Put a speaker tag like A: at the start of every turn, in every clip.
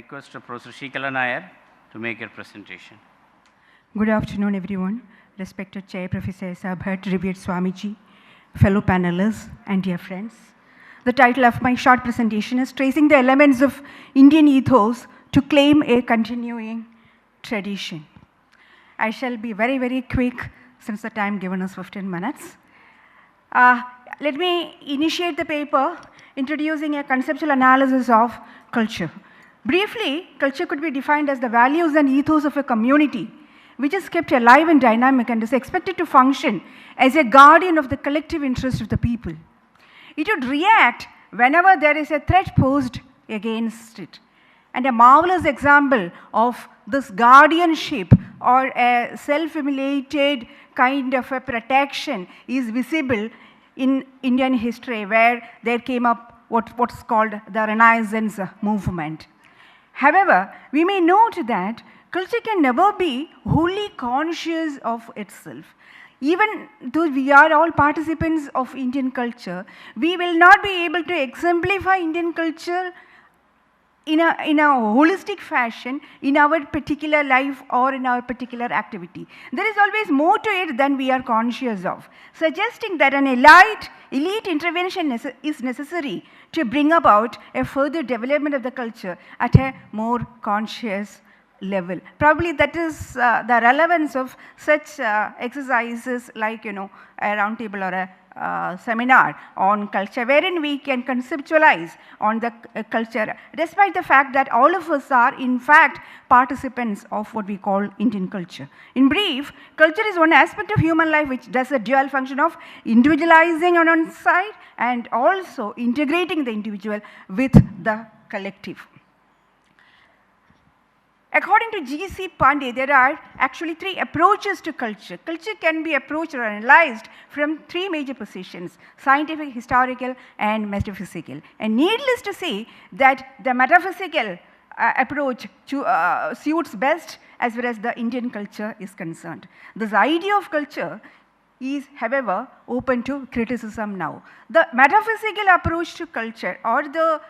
A: Request Professor Sreekala Nair to make your presentation.
B: Good afternoon, everyone. Respected Chair Professor Sabhat, revered Swamiji, fellow panelists, and dear friends. The title of my short presentation is Tracing the Elements of Indian Ethos to Claim a Continuing Tradition. I shall be very, very quick since the time given is 15 minutes. Let me initiate the paper introducing a conceptual analysis of culture. Briefly, culture could be defined as the values and ethos of a community which is kept alive and dynamic and is expected to function as a guardian of the collective interest of the people. It would react whenever there is a threat posed against it. And a marvelous example of this guardianship or a self-immolated kind of a protection is visible in Indian history, where there came up what's called the Renaissance movement. However, we may note that culture can never be wholly conscious of itself. Even though we are all participants of Indian culture, we will not be able to exemplify Indian culture in a holistic fashion in our particular life or in our particular activity. There is always more to it than we are conscious of, suggesting that an elite intervention is necessary to bring about a further development of the culture at a more conscious level. Probably that is the relevance of such exercises like a round table or a seminar on culture, wherein we can conceptualize on the culture, despite the fact that all of us are in fact participants of what we call Indian culture. In brief, culture is one aspect of human life which does a dual function of individualizing on one side and also integrating the individual with the collective. According to G.C. Pandey, there are actually three approaches to culture. Culture can be approached or analyzed from three major positions: scientific, historical, and metaphysical. And needless to say that the metaphysical approach suits best as far as the Indian culture is concerned. This idea of culture is, however, open to criticism now. The metaphysical approach to culture, or the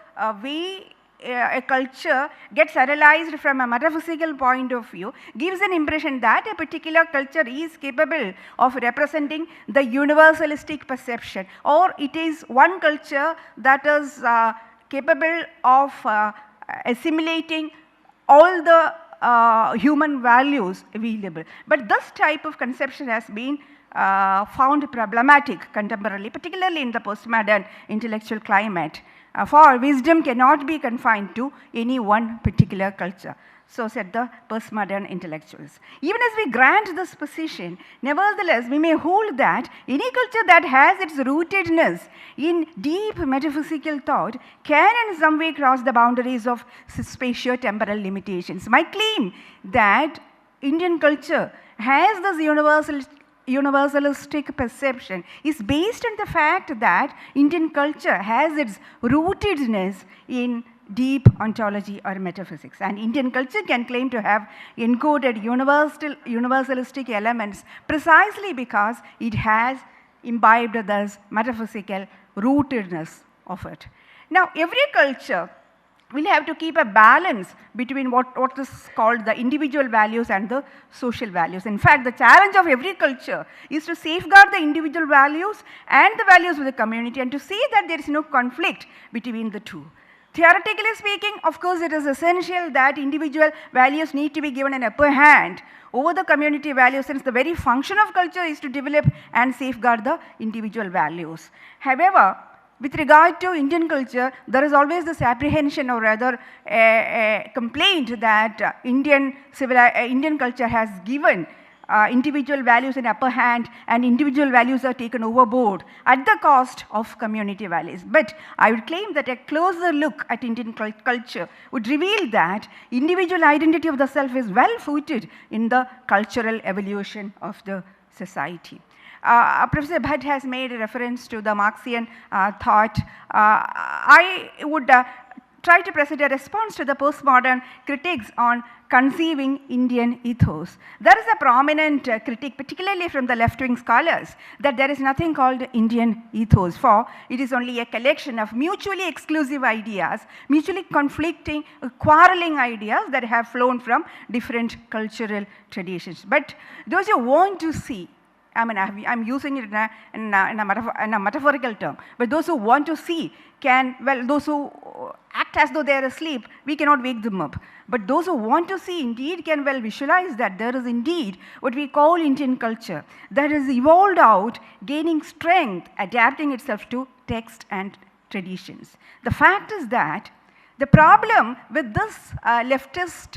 B: way a culture gets analyzed from a metaphysical point of view, gives an impression that a particular culture is capable of representing the universalistic perception, or it is one culture that is capable of assimilating all the human values available. But this type of conception has been found problematic contemporarily, particularly in the postmodern intellectual climate. For wisdom cannot be confined to any one particular culture, so said the postmodern intellectuals. Even as we grant this position, nevertheless, we may hold that any culture that has its rootedness in deep metaphysical thought can in some way cross the boundaries of spatio-temporal limitations. My claim that Indian culture has this universalistic perception is based on the fact that Indian culture has its rootedness in deep ontology or metaphysics, and Indian culture can claim to have encoded universalistic elements precisely because it has imbibed this metaphysical rootedness of it. Now, every culture will have to keep a balance between what is called the individual values and the social values. In fact, the challenge of every culture is to safeguard the individual values and the values of the community, and to see that there is no conflict between the two. Theoretically speaking, of course, it is essential that individual values need to be given an upper hand over the community values, since the very function of culture is to develop and safeguard the individual values. However, with regard to Indian culture, there is always this apprehension, or rather a complaint, that Indian culture has given individual values an upper hand and individual values are taken overboard at the cost of community values. But I would claim that a closer look at Indian culture would reveal that individual identity of the self is well rooted in the cultural evolution of the society. Professor Bhatt has made a reference to the Marxian thought. I would try to present a response to the postmodern critics on conceiving Indian ethos. There is a prominent critique, particularly from the left-wing scholars, that there is nothing called Indian ethos, for it is only a collection of mutually exclusive ideas, mutually conflicting, quarreling ideas that have flown from different cultural traditions. But those who want to see, I mean, I'm using it in a metaphorical term, but those who want to see can, well, those who act as though they are asleep, we cannot wake them up. But those who want to see indeed can well visualize that there is indeed what we call Indian culture that has evolved out, gaining strength, adapting itself to text and traditions. The fact is that the problem with this leftist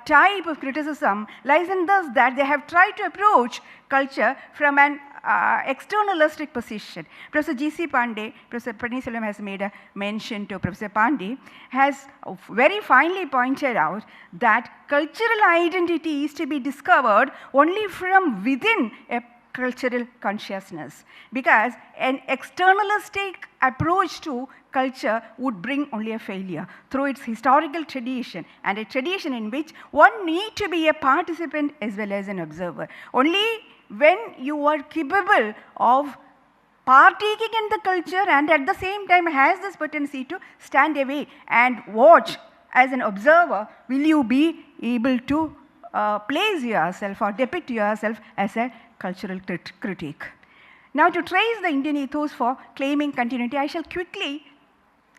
B: type of criticism lies in this, that they have tried to approach culture from an externalistic position. Professor G.C. Pandey, Professor Panniselvam has made a mention to Professor Pandey, has very finely pointed out that cultural identity is to be discovered only from within a cultural consciousness, because an externalistic approach to culture would bring only a failure through its historical tradition, and a tradition in which one need to be a participant as well as an observer. Only when you are capable of partaking in the culture and at the same time has this potency to stand away and watch as an observer, will you be able to place yourself or depict yourself as a cultural critique. Now, to trace the Indian ethos for claiming continuity, I shall quickly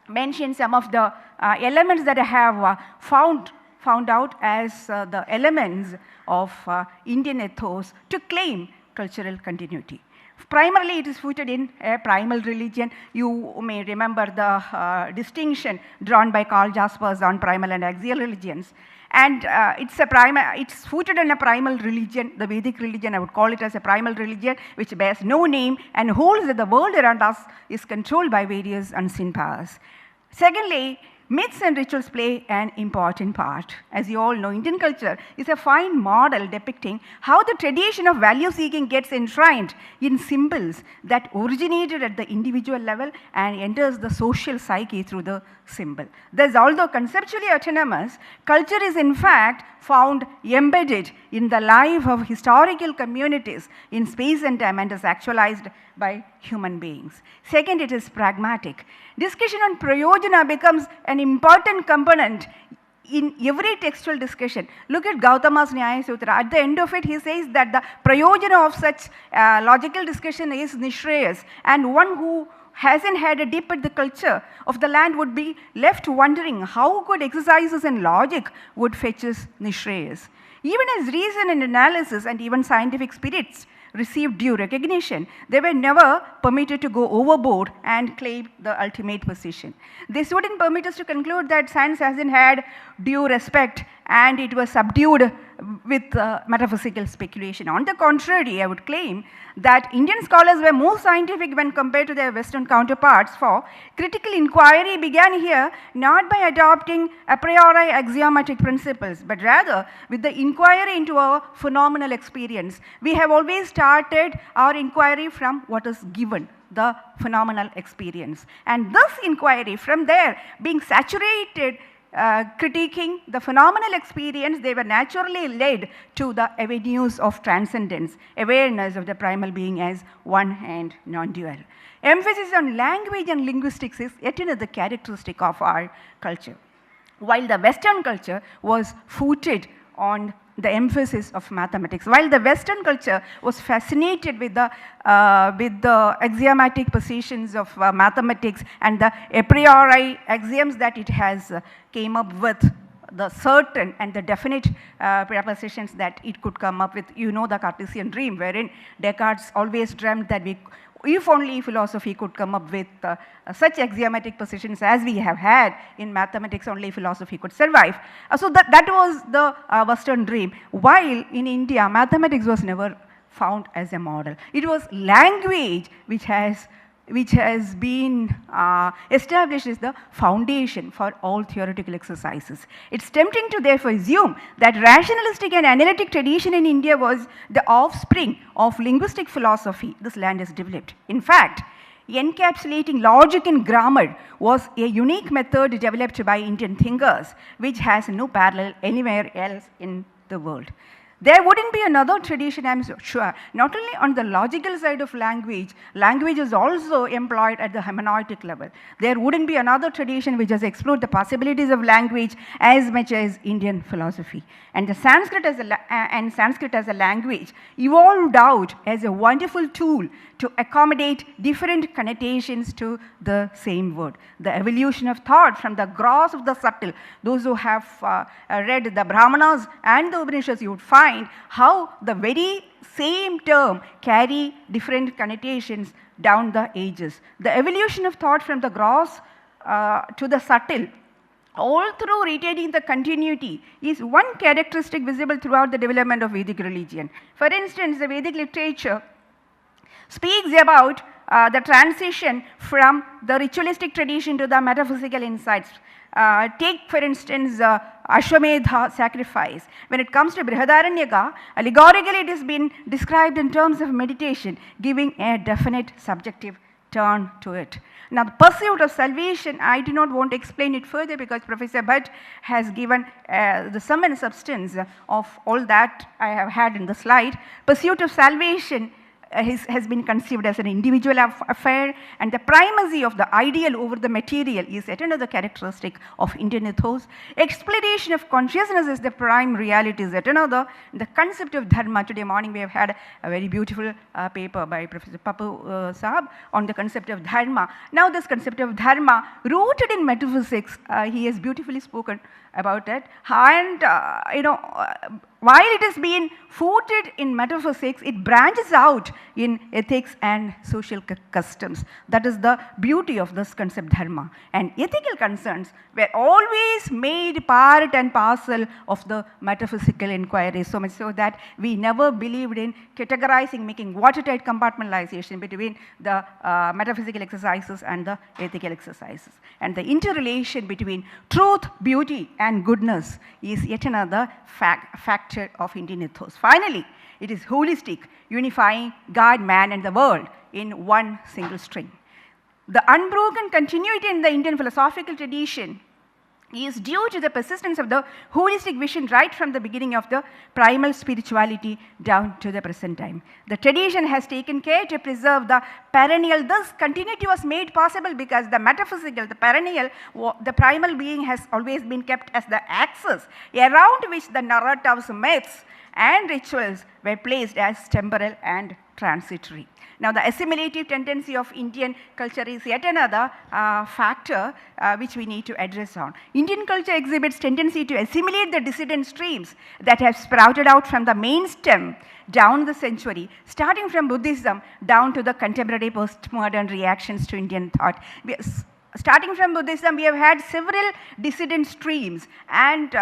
B: mention some of the elements that I have found out as the elements of Indian ethos to claim cultural continuity. Primarily, it is rooted in a primal religion. You may remember the distinction drawn by Karl Jaspers on primal and axial religions. And it's rooted in a primal religion, the Vedic religion. I would call it as a primal religion, which bears no name and holds that the world around us is controlled by various unseen powers. Secondly, myths and rituals play an important part. As you all know, Indian culture is a fine model depicting how the tradition of value seeking gets enshrined in symbols that originated at the individual level and enters the social psyche through the symbol. Thus, although conceptually autonomous, culture is in fact found embedded in the life of historical communities in space and time and is actualized by human beings. Second, it is pragmatic. Discussion on prayojana becomes an important component in every textual discussion. Look at Gautama's Nyaya Sutra. At the end of it, he says that the prayojana of such logical discussion is nishreyas, and one who hasn't had a dip at the culture of the land would be left wondering how good exercises in logic would fetch us nishreyas. Even as reason and analysis and even scientific spirits received due recognition, they were never permitted to go overboard and claim the ultimate position. This wouldn't permit us to conclude that science hasn't had due respect and it was subdued with metaphysical speculation. On the contrary, I would claim that Indian scholars were more scientific when compared to their Western counterparts, for critical inquiry began here not by adopting a priori axiomatic principles, but rather with the inquiry into our phenomenal experience. We have always started our inquiry from what is given, the phenomenal experience. And this inquiry from there being saturated critiquing the phenomenal experience, they were naturally led to the avenues of transcendence, awareness of the primal being as one and non-dual. Emphasis on language and linguistics is yet another characteristic of our culture. While the Western culture was rooted on the emphasis of mathematics, while the Western culture was fascinated with the axiomatic positions of mathematics and the a priori axioms that it has came up with, the certain and the definite propositions that it could come up with. You know the Cartesian dream, wherein Descartes always dreamt that if only philosophy could come up with such axiomatic positions as we have had in mathematics, only philosophy could survive. So that was the Western dream. While in India, mathematics was never found as a model. It was language which has been established as the foundation for all theoretical exercises. It's tempting to therefore assume that rationalistic and analytic tradition in India was the offspring of linguistic philosophy this land has developed. In fact, encapsulating logic in grammar was a unique method developed by Indian thinkers, which has no parallel anywhere else in the world. There wouldn't be another tradition, I'm sure, not only on the logical side of language, language is also employed at the hermeneutic level. There wouldn't be another tradition which has explored the possibilities of language as much as Indian philosophy. And the Sanskrit as a language evolved out as a wonderful tool to accommodate different connotations to the same word. The evolution of thought from the gross of the subtle. Those who have read the Brahmanas and the Upanishads, you would find how the very same term carry different connotations down the ages. The evolution of thought from the gross to the subtle, all through retaining the continuity, is one characteristic visible throughout the development of Vedic religion. For instance, the Vedic literature speaks about the transition from the ritualistic tradition to the metaphysical insights. Take, for instance, Ashwamedha sacrifice. When it comes to Brihadaranyaka, allegorically it has been described in terms of meditation, giving a definite subjective turn to it. Now, the pursuit of salvation, I do not want to explain it further because Professor Bhatt has given the sum and substance of all that I have had in the slide. Pursuit of salvation has been conceived as an individual affair, and the primacy of the ideal over the material is yet another characteristic of Indian ethos. Exploration of consciousness is the prime reality is yet another. The concept of dharma, today morning we have had a very beautiful paper by Professor Papu Saab on the concept of dharma. Now this concept of dharma, rooted in metaphysics, he has beautifully spoken about it, and while it has been footed in metaphysics, it branches out in ethics and social customs. That is the beauty of this concept dharma. And ethical concerns were always made part and parcel of the metaphysical inquiry, so much so that we never believed in categorizing, making watertight compartmentalization between the metaphysical exercises and the ethical exercises. And the interrelation between truth, beauty, and goodness is yet another factor of Indian ethos. Finally, it is holistic, unifying God, man, and the world in one single string. The unbroken continuity in the Indian philosophical tradition is due to the persistence of the holistic vision right from the beginning of the primal spirituality down to the present time. The tradition has taken care to preserve the perennial. This continuity was made possible because the metaphysical, the perennial, the primal being has always been kept as the axis around which the narratives, myths, and rituals were placed as temporal and transitory. Now, the assimilative tendency of Indian culture is yet another factor which we need to address on. Indian culture exhibits tendency to assimilate the dissident streams that have sprouted out from the main stem down the century, starting from Buddhism down to the contemporary postmodern reactions to Indian thought. Starting from Buddhism, we have had several dissident streams, and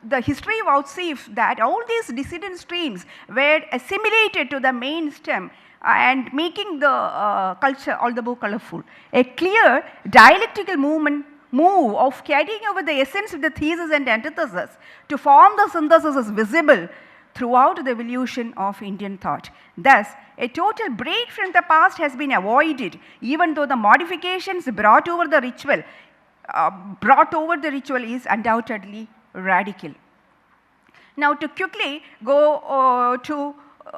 B: the history vouchsafes that all these dissident streams were assimilated to the main stem and making the culture all the more colorful. A clear dialectical move of carrying over the essence of the thesis and antithesis to form the synthesis is visible throughout the evolution of Indian thought. Thus, a total break from the past has been avoided, even though the modifications brought over the ritual is undoubtedly radical. Now, to quickly go to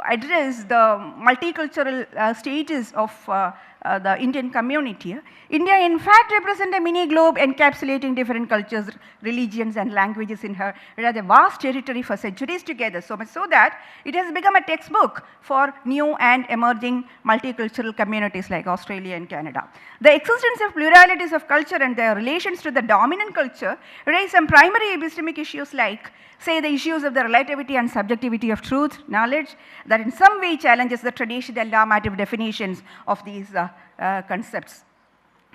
B: address the multicultural status of the Indian community. India in fact represents a mini globe encapsulating different cultures, religions and languages in her rather vast territory for centuries together, so much so that it has become a textbook for new and emerging multicultural communities like Australia and Canada. The existence of pluralities of culture and their relations to the dominant culture raise some primary epistemic issues like, say, the issues of the relativity and subjectivity of truth, knowledge, that in some way challenges the traditional normative definitions of these concepts.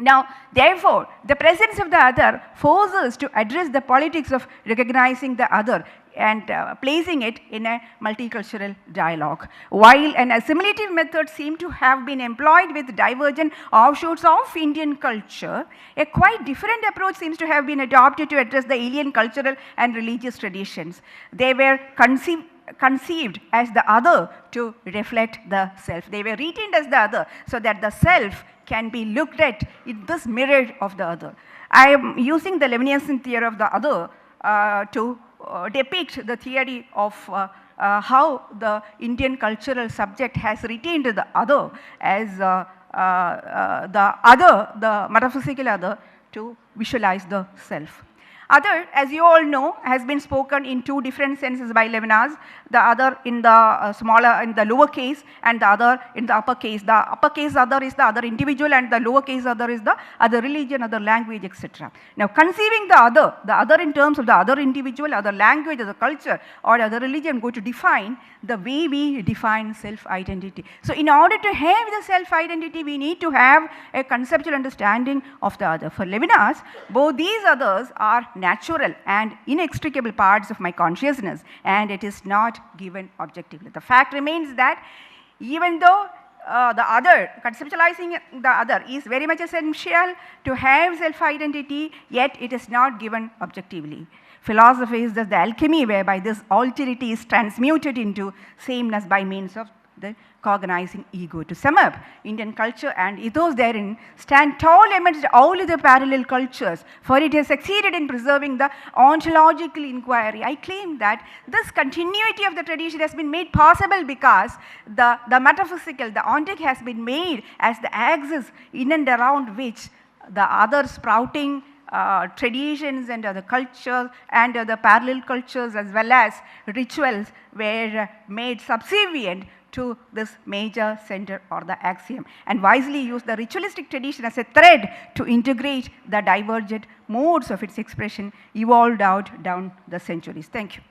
B: Now, therefore, the presence of the other forces to address the politics of recognizing the other and placing it in a multicultural dialogue. While an assimilative method seemed to have been employed with divergent offshoots of Indian culture, a quite different approach seems to have been adopted to address the alien cultural and religious traditions. They were conceived as the other to reflect the self. They were retained as the other so that the self can be looked at in this mirror of the other. I am using the Levinasian theory of the other to depict the theory of how the Indian cultural subject has retained the other as the other, the metaphysical other, to visualize the self. Other, as you all know, has been spoken in two different senses by Levinas, the other in the smaller, in the lower case, and the other in the upper case. The upper case other is the other individual, and the lower case other is the other religion, other language, etc. Now, conceiving the other in terms of the other individual, other language, other culture, or other religion, go to define the way we define self-identity. So, in order to have the self-identity, we need to have a conceptual understanding of the other. For Levinas, both these others are natural and inextricable parts of my consciousness, and it is not given objectively. The fact remains that even though the other, conceptualizing the other is very much essential to have self-identity, yet it is not given objectively. Philosophy is just the alchemy whereby this alterity is transmuted into sameness by means of the cognizing ego. To sum up, Indian culture and ethos therein stand tall amidst all other parallel cultures, for it has succeeded in preserving the ontological inquiry. I claim that this continuity of the tradition has been made possible because the metaphysical, the ontic has been made as the axis in and around which the other sprouting traditions and other cultures and other parallel cultures as well as rituals were made subservient to this major center or the axiom, and wisely use the ritualistic tradition as a thread to integrate the divergent modes of its expression evolved out down the centuries. Thank you.